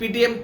PDM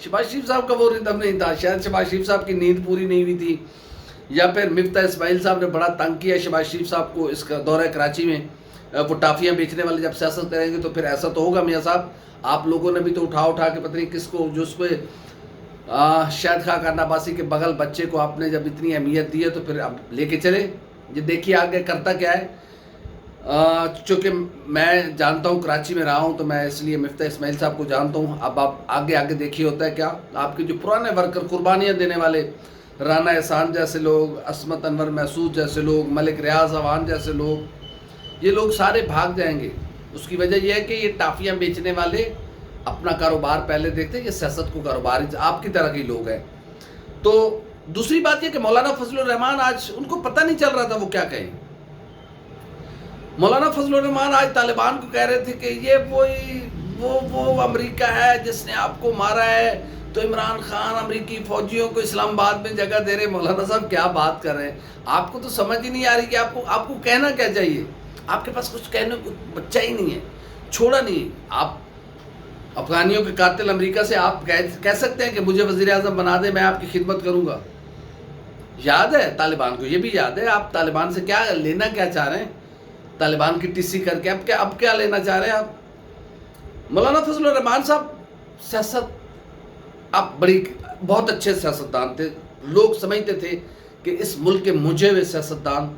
Shahbaz شریف صاحب کا وہ ردم نہیں تھا، شاید شہباز شریف صاحب کی نیند پوری نہیں ہوئی تھی، یا پھر مفتاح اسماعیل صاحب نے بڑا تنگ کیا شہباز شریف صاحب کو اس کا دورہ کراچی میں. وہ ٹافیاں بیچنے والے جب سیاست کریں گے تو پھر ایسا تو ہوگا میاں صاحب. آپ لوگوں نے بھی تو اٹھا کے پتہ نہیں کس کو، جو اس پہ شاہد خاقان عباسی کے بغل بچے کو آپ نے جب اتنی اہمیت دی ہے تو پھر اب لے کے چلے. یہ دیکھیے آگے کرتا کیا ہے. چونکہ میں جانتا ہوں، کراچی میں رہا ہوں، تو میں اس لیے مفتاح اسماعیل صاحب کو جانتا ہوں. اب آپ آگے دیکھیے ہوتا ہے کیا. آپ کے جو پرانے ورکر، قربانیاں دینے والے، رانا احسان جیسے لوگ، عصمت انور محسود جیسے لوگ، ملک ریاض اوان جیسے لوگ، یہ لوگ سارے بھاگ جائیں گے. اس کی وجہ یہ ہے کہ یہ ٹافیاں بیچنے والے اپنا کاروبار پہلے دیکھتے ہیں، یہ سیاست کو کاروبار آپ کی طرح کے لوگ ہیں. تو دوسری بات یہ کہ مولانا فضل الرحمان آج ان کو پتہ نہیں چل رہا تھا وہ کیا کہیں. مولانا فضل الرحمان آج طالبان کو کہہ رہے تھے کہ یہ وہ امریکہ ہے جس نے آپ کو مارا ہے، تو عمران خان امریکی فوجیوں کو اسلام آباد میں جگہ دے رہے. مولانا صاحب کیا بات کر رہے ہیں؟ آپ کو تو سمجھ ہی نہیں آ رہی کہ آپ کو کہنا کیا چاہیے. آپ کے پاس کچھ کہنے کو بچہ ہی نہیں ہے، چھوڑا نہیں. آپ افغانیوں کے قاتل امریکہ سے آپ کہہ سکتے ہیں کہ مجھے وزیر اعظم بنا دے، میں آپ کی خدمت کروں گا. یاد ہے طالبان کو، یہ بھی یاد ہے. آپ طالبان سے کیا لینا کیا چاہ رہے ہیں؟ طالبان کی ٹی سی کر کے اب کیا لینا چاہ رہے ہیں آپ؟ مولانا فضل الرحمان صاحب سیاست، آپ بہت اچھے سیاستدان تھے. لوگ سمجھتے تھے کہ اس ملک کے منجھے ہوئے سیاستدان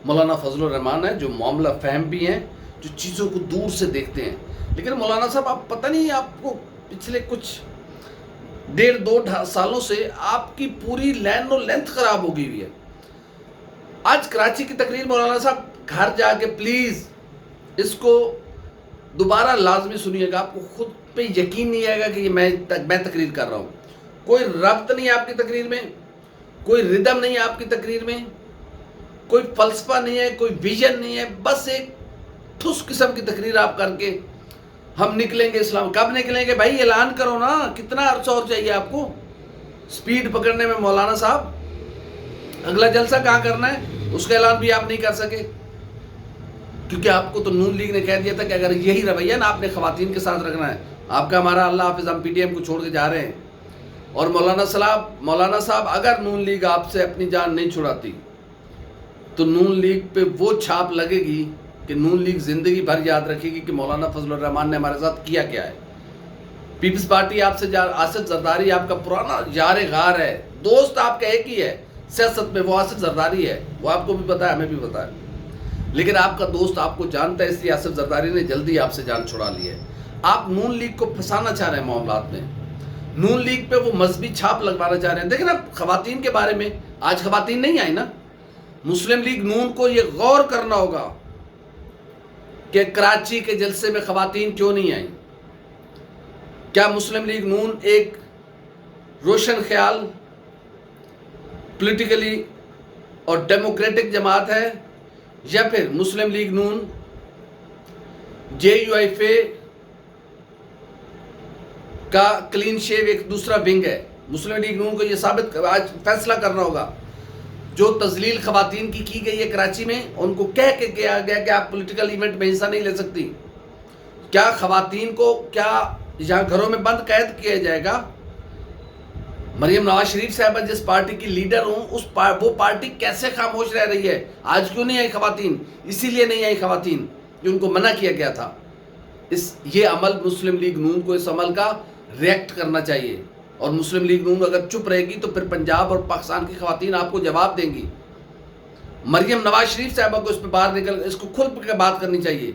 مولانا فضل الرحمان ہیں، جو معاملہ فہم بھی ہیں، جو چیزوں کو دور سے دیکھتے ہیں. لیکن مولانا صاحب آپ پتہ نہیں، آپ کو پچھلے کچھ 1.5-2 سالوں سے آپ کی پوری لین و لینتھ خراب ہو گئی ہوئی ہے. آج کراچی کی تقریر مولانا صاحب گھر جا کے پلیز اس کو دوبارہ لازمی سنیے گا. آپ کو خود پہ یقین نہیں آئے گا کہ یہ میں تقریر کر رہا ہوں. کوئی ربط نہیں ہے آپ کی تقریر میں، کوئی ردم نہیں ہے آپ کی تقریر میں، کوئی فلسفہ نہیں ہے، کوئی ویژن نہیں ہے. بس ایک ٹھس قسم کی تقریر آپ کر کے ہم نکلیں گے اسلام. کب نکلیں گے بھائی؟ اعلان کرو نا. کتنا عرصہ اور چاہیے آپ کو سپیڈ پکڑنے میں مولانا صاحب؟ اگلا جلسہ کہاں کرنا ہے اس کا اعلان بھی آپ نہیں کر سکے، کیونکہ آپ کو تو نون لیگ نے کہہ دیا تھا کہ اگر یہی رویہ نا آپ نے خواتین کے ساتھ رکھنا ہے، آپ کا ہمارا اللہ حافظ، ہم پی ٹی ایم کو چھوڑ کے جا رہے ہیں. اور مولانا صاحب اگر نون لیگ آپ سے اپنی جان نہیں چھڑاتی تو نون لیگ پہ وہ چھاپ لگے گی کہ نون لیگ زندگی بھر یاد رکھے گی کہ مولانا فضل الرحمان نے ہمارے ساتھ کیا کیا ہے. پیپلز پارٹی آپ سے آصف زرداری آپ کا پرانا یار غار ہے، دوست آپ کا ایک ہی ہے سیاست میں، وہ آصف زرداری ہے. وہ آپ کو بھی پتا ہے، ہمیں بھی پتا ہے. لیکن آپ کا دوست آپ کو جانتا ہے، اس لیے آصف زرداری نے جلدی آپ سے جان چھڑا لی ہے. آپ نون لیگ کو پھنسانا چاہ رہے ہیں معاملات میں، نون لیگ پہ وہ مذہبی چھاپ لگوانا چاہ رہے ہیں. دیکھیں نا خواتین کے بارے میں، آج خواتین نہیں آئی نا. مسلم لیگ نون کو یہ غور کرنا ہوگا کہ کراچی کے جلسے میں خواتین کیوں نہیں آئیں. کیا مسلم لیگ نون ایک روشن خیال، پولیٹیکلی اور ڈیموکریٹک جماعت ہے، یا پھر مسلم لیگ نون JUIF کا کلین شیو ایک دوسرا ونگ ہے؟ مسلم لیگ نون کو یہ ثابت آج فیصلہ کرنا ہوگا. جو تذلیل خواتین کی گئی ہے کراچی میں، ان کو کہہ کے کیا گیا کہ آپ پولیٹیکل ایونٹ میں حصہ نہیں لے سکتی. کیا خواتین کو کیا یہاں گھروں میں بند قید کیا جائے گا؟ مریم نواز شریف صاحبہ جس پارٹی کی لیڈر ہوں، وہ پارٹی کیسے خاموش رہ رہی ہے؟ آج کیوں نہیں آئی خواتین؟ اسی لیے نہیں آئی خواتین کہ ان کو منع کیا گیا تھا. یہ عمل مسلم لیگ نون کو اس عمل کا ریئیکٹ کرنا چاہیے. اور مسلم لیگ نون اگر چپ رہے گی تو پھر پنجاب اور پاکستان کی خواتین آپ کو جواب دیں گی. مریم نواز شریف صاحبہ کو اس پہ باہر اس کو کھل کے بات کرنی چاہیے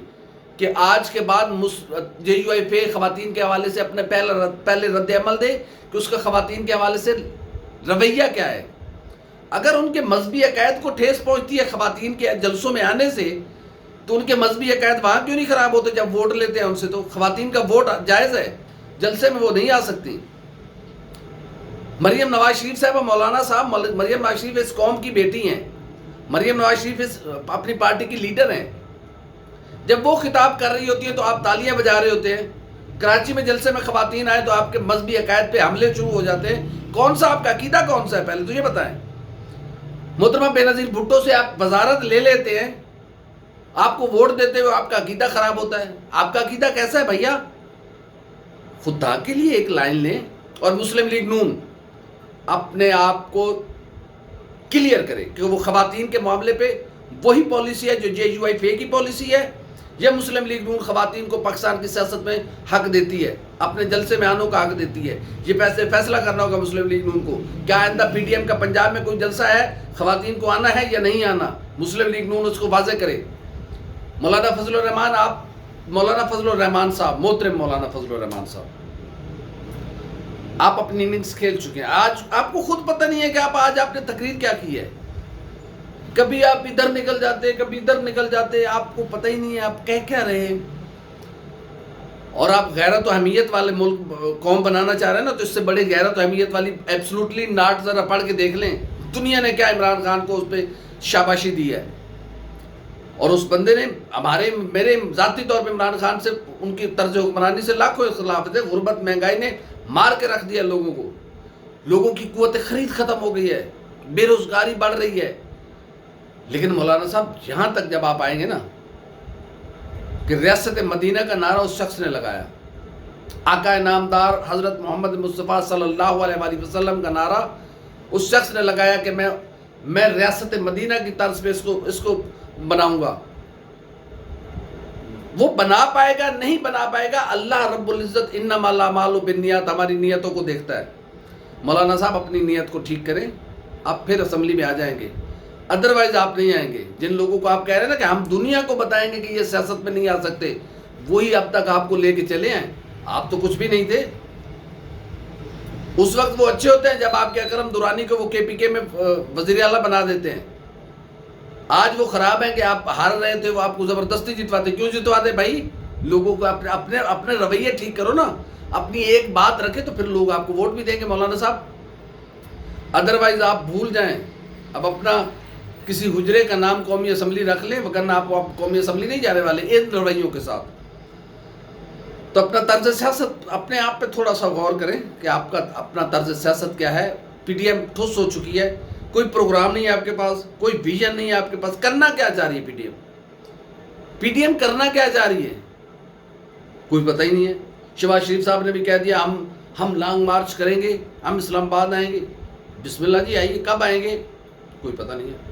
کہ آج کے بعد JUIF خواتین کے حوالے سے اپنے پہلے رد عمل دے کہ اس کا خواتین کے حوالے سے رویہ کیا ہے. اگر ان کے مذہبی عقائد کو ٹھیس پہنچتی ہے خواتین کے جلسوں میں آنے سے، تو ان کے مذہبی عقائد وہاں کیوں نہیں خراب ہوتے جب ووٹ لیتے ہیں ان سے؟ تو خواتین کا ووٹ جائز ہے، جلسے میں وہ نہیں آ سکتی. مریم نواز شریف صاحبہ، مولانا صاحب، مریم نواز شریف اس قوم کی بیٹی ہیں، مریم نواز شریف اپنی پارٹی کی لیڈر ہیں. جب وہ خطاب کر رہی ہوتی ہیں تو آپ تالیاں بجا رہے ہوتے ہیں. کراچی میں جلسے میں خواتین آئے تو آپ کے مذہبی عقائد پہ حملے شروع ہو جاتے ہیں. کون سا آپ کا عقیدہ کون سا ہے پہلے تو یہ بتائیں. محترمہ بے نظیر بھٹو سے آپ وزارت لے لیتے ہیں، آپ کو ووٹ دیتے ہوئے آپ کا عقیدہ خراب ہوتا ہے. آپ کا عقیدہ کیسا ہے بھیا؟ خدا کے لیے ایک لائن لیں. اور مسلم لیگ نون اپنے آپ کو کلیئر کرے کہ وہ خواتین کے معاملے پہ وہی پالیسی ہے جو JUIFA کی پالیسی ہے، یا مسلم لیگ نون خواتین کو پاکستان کی سیاست میں حق دیتی ہے، اپنے جلسے میں آنوں کا حق دیتی ہے؟ یہ فیصلہ کرنا ہوگا مسلم لیگ نون کو. کیا آئندہ PTM کا پنجاب میں کوئی جلسہ ہے، خواتین کو آنا ہے یا نہیں آنا؟ مسلم لیگ نون اس کو واضح کرے. مولانا فضل الرحمان مولانا فضل الرحمان صاحب، محترم مولانا فضل الرحمان صاحب، آپ اپنی اننگز کھیل چکے ہیں. آج آپ کو خود پتہ نہیں ہے کہ آج آپ نے تقریر کیا کی ہے. کبھی آپ ادھر نکل جاتے، کبھی ادھر نکل جاتے، آپ کو پتہ ہی نہیں ہے آپ کہہ کیا رہے ہیں. اور آپ غیرت و اہمیت والے ملک قوم بنانا چاہ رہے ہیں نا، تو اس سے بڑی غیرت و اہمیت والی ایبسلوٹلی ناٹ ذرا پڑھ کے دیکھ لیں. دنیا نے کیا عمران خان کو اس پہ شاباشی دی ہے، اور اس بندے نے میرے ذاتی طور پہ عمران خان سے، ان کی طرز حکمرانی سے لاکھوں اختلاف تھے. غربت، مہنگائی نے مار کے رکھ دیا لوگوں کو، لوگوں کی قوت خرید ختم ہو گئی ہے، بے روزگاری بڑھ رہی ہے. لیکن مولانا صاحب یہاں تک جب آپ آئیں گے نا کہ ریاست مدینہ کا نعرہ اس شخص نے لگایا، آقا نامدار حضرت محمد مصطفیٰ صلی اللہ علیہ وآلہ وسلم کا نعرہ اس شخص نے لگایا کہ میں ریاست مدینہ کی طرز پہ اس کو بناؤں گا. وہ بنا پائے گا نہیں بنا پائے گا، اللہ رب العزت انما الاعمال بالنیات، ہماری نیتوں کو دیکھتا ہے. مولانا صاحب اپنی نیت کو ٹھیک کریں، آپ پھر اسمبلی میں آ جائیں گے. ادروائز آپ نہیں آئیں گے. جن لوگوں کو آپ کہہ رہے ہیں نا کہ ہم دنیا کو بتائیں گے کہ یہ سیاست میں نہیں آ سکتے، وہی اب تک آپ کو لے کے چلے ہیں. آپ تو کچھ بھی نہیں تھے. اس وقت وہ اچھے ہوتے ہیں جب آپ کے اکرم درانی کو وہ KPK میں وزیر اعلیٰ بنا دیتے ہیں. آج وہ خراب ہیں کہ آپ ہار رہے تھے، وہ آپ کو زبردستی جتواتے. کیوں جتواتے بھائی؟ لوگوں کو اپنے رویے ٹھیک کرو نا، اپنی ایک بات رکھے تو پھر لوگ آپ کو ووٹ بھی دیں گے مولانا صاحب. ادروائز آپ بھول جائیں. اب اپنا کسی حجرے کا نام قومی اسمبلی رکھ لیں، وگرنہ آپ قومی اسمبلی نہیں جانے والے ان رویوں کے ساتھ. تو اپنا طرز سیاست اپنے آپ پہ تھوڑا سا غور کریں کہ آپ کا اپنا طرز سیاست کیا ہے. PTM ٹھوس ہو چکی ہے، کوئی پروگرام نہیں ہے آپ کے پاس، کوئی ویژن نہیں ہے آپ کے پاس. کرنا کیا چاہ رہی ہے PTM کرنا کیا چاہ رہی ہے کوئی پتہ ہی نہیں ہے. شہباز شریف صاحب نے بھی کہہ دیا ہم لانگ مارچ کریں گے، ہم اسلام آباد آئیں گے. بسم اللہ جی آئیے، کب آئیں گے کوئی پتہ نہیں ہے.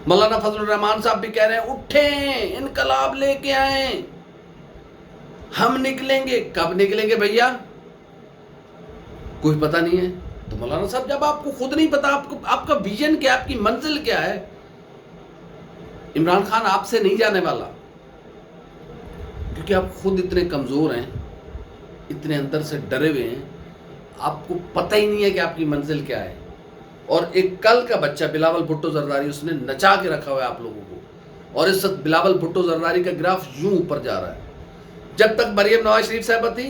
مولانا فضل الرحمان صاحب بھی کہہ رہے ہیں اٹھیں، انقلاب لے کے آئیں، ہم نکلیں گے. کب نکلیں گے بھیا کوئی پتہ نہیں ہے. تو مولانا صاحب جب آپ کو خود نہیں پتا آپ کا ویژن کیا، آپ کی منزل کیا ہے، عمران خان آپ سے نہیں جانے والا، کیونکہ آپ خود اتنے کمزور ہیں، اتنے اندر سے ڈرے ہوئے ہیں، آپ کو پتہ ہی نہیں ہے کہ آپ کی منزل کیا ہے. اور ایک کل کا بچہ بلاول بھٹو زرداری اس نے نچا کے رکھا ہوا ہے آپ لوگوں کو. اور اس وقت بلاول بھٹو زرداری کا گراف یوں اوپر جا رہا ہے. جب تک مریم نواز شریف صاحبہ تھی،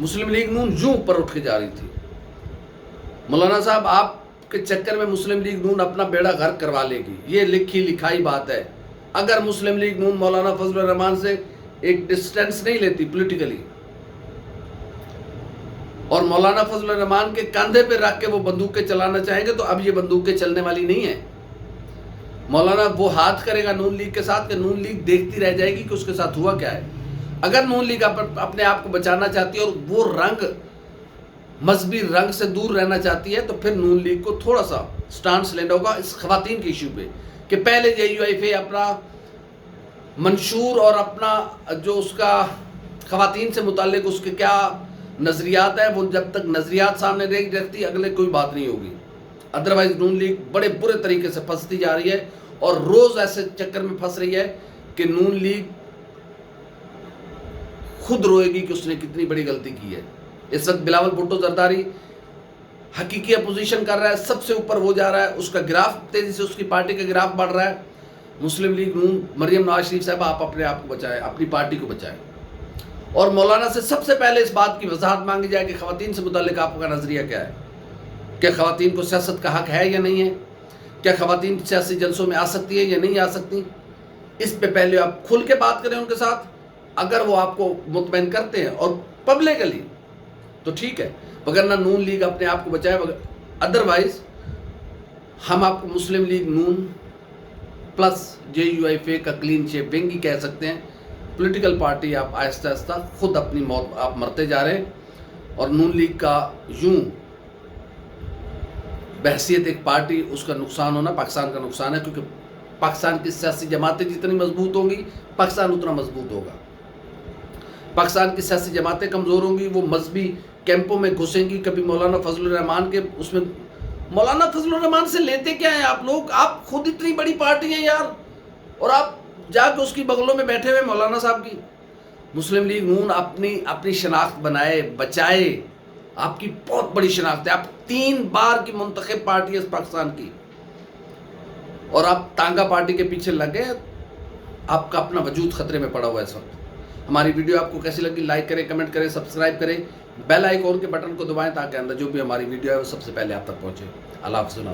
مسلم لیگ نون یوں اوپر اٹھ کے جا رہی تھی. مولانا صاحب آپ کے چکر میں مسلم لیگ نون اپنا بیڑا غرق کروا لے گی، یہ لکھی لکھائی بات ہے. اگر مسلم لیگ نون مولانا فضل الرحمان سے ایک ڈسٹینس نہیں لیتی پولیٹیکلی، اور مولانا فضل الرحمان کے کاندھے پہ رکھ کے وہ بندوقیں چلانا چاہیں گے، تو اب یہ بندوقیں چلنے والی نہیں ہیں. مولانا وہ ہاتھ کرے گا نون لیگ کے ساتھ کہ نون لیگ دیکھتی رہ جائے گی کہ اس کے ساتھ ہوا کیا ہے. اگر نون لیگ اپنے آپ کو بچانا چاہتی ہے اور وہ مذہبی رنگ سے دور رہنا چاہتی ہے، تو پھر نون لیگ کو تھوڑا سا سٹانس لینا ہوگا اس خواتین کے ایشو پہ، کہ پہلے JUIFA اپنا منشور اور اپنا جو اس کا خواتین سے متعلق اس کے کیا نظریات ہیں، وہ جب تک نظریات سامنے رکھتی اگلے کوئی بات نہیں ہوگی. ادروائز نون لیگ بڑے برے طریقے سے پھنستی جا رہی ہے، اور روز ایسے چکر میں پھنس رہی ہے کہ نون لیگ خود روئے گی کہ اس نے کتنی بڑی غلطی کی ہے. اس وقت بلاول بھٹو زرداری حقیقی اپوزیشن کر رہا ہے، سب سے اوپر وہ جا رہا ہے، اس کا گراف تیزی سے، اس کی پارٹی کا گراف بڑھ رہا ہے. مسلم لیگ نون، مریم نواز شریف صاحب، آپ اپنے آپ کو بچائیں، اپنی پارٹی کو بچائیں. اور مولانا سے سب سے پہلے اس بات کی وضاحت مانگی جائے کہ خواتین سے متعلق آپ کا نظریہ کیا ہے. کیا خواتین کو سیاست کا حق ہے یا نہیں ہے؟ کیا خواتین سیاسی جلسوں میں آ سکتی ہے یا نہیں آ سکتی؟ اس پہ پہلے آپ کھل کے بات کریں ان کے ساتھ. اگر وہ آپ کو مطمئن کرتے ہیں اور پبلکلی تو ٹھیک ہے، وگرنہ نون لیگ اپنے آپ کو بچائے. ادروائز ہم آپ کو مسلم لیگ نون پلس JUIFA کا کلین شیپنگ ہی کہہ سکتے ہیں. پولیٹیکل پارٹی آپ آہستہ آہستہ خود اپنی موت آپ مرتے جا رہے ہیں. اور نون لیگ کا یوں بحثیت ایک پارٹی اس کا نقصان ہونا پاکستان کا نقصان ہے، کیونکہ پاکستان کی سیاسی جماعتیں جتنی مضبوط ہوں گی پاکستان اتنا مضبوط ہوگا. پاکستان کی سیاسی جماعتیں کمزور ہوں گی، وہ مذہبی کیمپوں میں گھسیں گی. کبھی مولانا فضل الرحمان کے اس میں، مولانا فضل الرحمان سے لیتے کیا ہیں آپ لوگ؟ آپ خود اتنی بڑی پارٹی ہیں یار، اور آپ جا کے اس کی بغلوں میں بیٹھے ہوئے مولانا صاحب کی. مسلم لیگ نون اپنی شناخت بنائے، بچائے. آپ کی بہت بڑی شناخت ہے، آپ 3 بار کی منتخب پارٹی ہے پاکستان کی، اور آپ ٹانگا پارٹی کے پیچھے لگے. آپ کا اپنا وجود خطرے میں پڑا ہوا ہے اس وقت. ہماری ویڈیو آپ کو کیسی لگی؟ لائک کریں، کمنٹ کریں، سبسکرائب کریں، بیل آئیکن کے بٹن کو دبائیں تاکہ اندر جو بھی ہماری ویڈیو ہے وہ سب سے پہلے آپ تک پہنچے. اللہ حافظ.